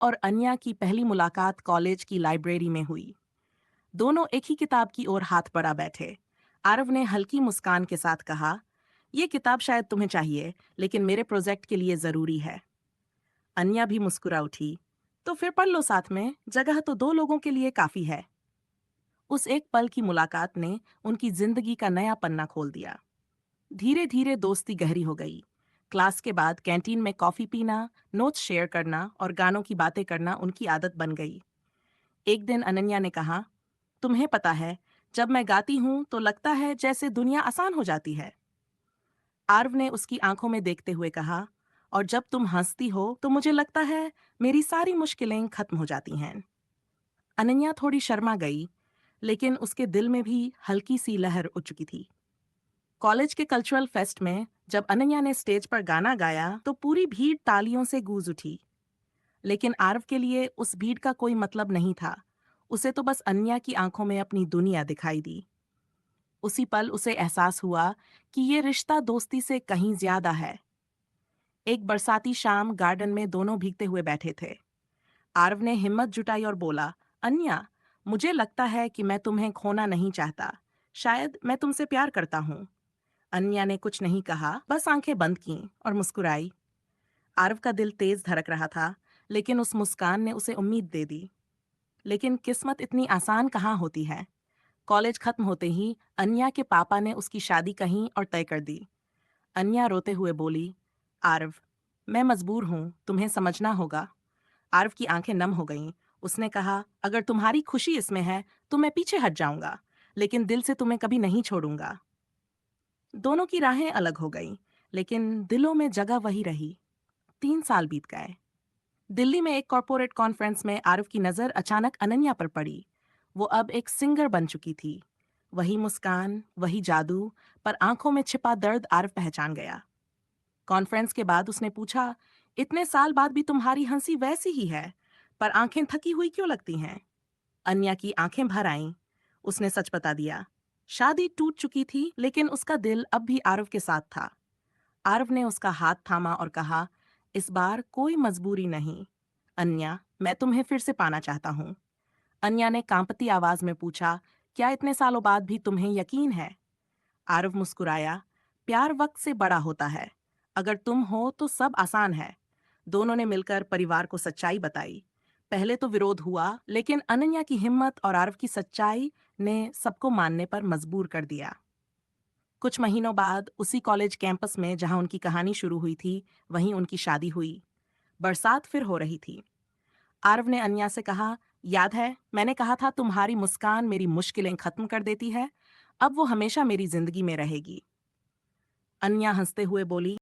और अन्या की पहली मुलाकात कॉलेज की लाइब्रेरी में हुई। दोनों एक ही किताब की ओर हाथ बढ़ा बैठे। आरव ने हल्की मुस्कान के साथ कहा, "ये किताब शायद तुम्हें चाहिए, लेकिन मेरे प्रोजेक्ट के लिए जरूरी है।" अन्या भी मुस्कुरा उठी, "तो फिर पढ़ लो साथ में, जगह तो दो लोगों के लिए काफी है।" उस एक पल की मुलाकात ने उनकी जिंदगी का नया पन्ना खोल दिया। धीरे धीरे दोस्ती गहरी हो गई। क्लास के बाद कैंटीन में कॉफी पीना, नोट्स शेयर करना और गानों की बातें करना उनकी आदत बन गई। एक दिन अनन्या ने कहा, "तुम्हें पता है, जब मैं गाती हूं तो लगता है जैसे दुनिया आसान हो जाती है।" आर्व ने उसकी आंखों में देखते हुए कहा, "और जब तुम हंसती हो तो मुझे लगता है मेरी सारी मुश्किलें खत्म हो जाती हैं।" अनन्या थोड़ी शर्मा गई, लेकिन उसके दिल में भी हल्की सी लहर उठ चुकी थी। कॉलेज के कल्चरल फेस्ट में जब अनन्या ने स्टेज पर गाना गाया तो पूरी भीड़ तालियों से गूंज उठी। लेकिन आरव के लिए उस भीड़ का कोई मतलब नहीं था। उसे तो बस अनन्या की आंखों में अपनी दुनिया दिखाई दी। उसी पल उसे एहसास हुआ कि ये रिश्ता दोस्ती से कहीं ज्यादा है। एक बरसाती शाम गार्डन में दोनों भीगते हुए बैठे थे। आरव ने हिम्मत जुटाई और बोला, "अन्या, मुझे लगता है कि मैं तुम्हें खोना नहीं चाहता। शायद मैं तुमसे प्यार करता हूँ।" अन्या ने कुछ नहीं कहा, बस आंखें बंद कीं और मुस्कुराई। आरव का दिल तेज धड़क रहा था, लेकिन उस मुस्कान ने उसे उम्मीद दे दी। लेकिन किस्मत इतनी आसान कहाँ होती है। कॉलेज खत्म होते ही अन्या के पापा ने उसकी शादी कहीं और तय कर दी। अन्या रोते हुए बोली, "आरव, मैं मजबूर हूँ, तुम्हें समझना होगा।" आरव की आंखें नम हो गईं। उसने कहा, "अगर तुम्हारी खुशी इसमें है, तो मैं पीछे हट जाऊंगा, लेकिन दिल से तुम्हें कभी नहीं छोड़ूंगा।" दोनों की राहें अलग हो गईं, लेकिन दिलों में जगह वही रही। 3 साल बीत गए। दिल्ली में एक कॉरपोरेट कॉन्फ्रेंस में आरव की नज़र अचानक अनन्या पर पड़ी। वो अब एक सिंगर बन चुकी थी। वही मुस्कान, वही जादू, पर आंखों में छिपा दर्द आरव पहचान गया। कॉन्फ्रेंस के बाद उसने पूछा, "इतने साल बाद भी तुम्हारी हंसी वैसी ही है, पर आंखें थकी हुई क्यों लगती हैं?" अन्या की आंखें भर आईं। उसने सच बता दिया। शादी टूट चुकी थी, लेकिन उसका दिल अब भी आरव के साथ था। आरव ने उसका हाथ थामा और कहा, "इस बार कोई मजबूरी नहीं। अन्या, मैं तुम्हें फिर से पाना चाहता हूँ।" अन्या ने कांपती आवाज में पूछा, "क्या इतने सालों बाद भी तुम्हें यकीन है?" आरव मुस्कुराया, "प्यार वक्त से बड़ा होता है। अगर तुम हो तो सब आसान है।" दोनों ने मिलकर परिवार को सच्चाई बताई। पहले तो विरोध हुआ, लेकिन अनन्या की हिम्मत और आरव की सच्चाई ने सबको मानने पर मजबूर कर दिया। कुछ महीनों बाद उसी कॉलेज कैंपस में जहां उनकी कहानी शुरू हुई थी, वहीं उनकी शादी हुई। बरसात फिर हो रही थी। आरव ने अन्या से कहा, "याद है, मैंने कहा था तुम्हारी मुस्कान मेरी मुश्किलें खत्म कर देती है। अब वो हमेशा मेरी जिंदगी में रहेगी।" अन्या हंसते हुए बोली,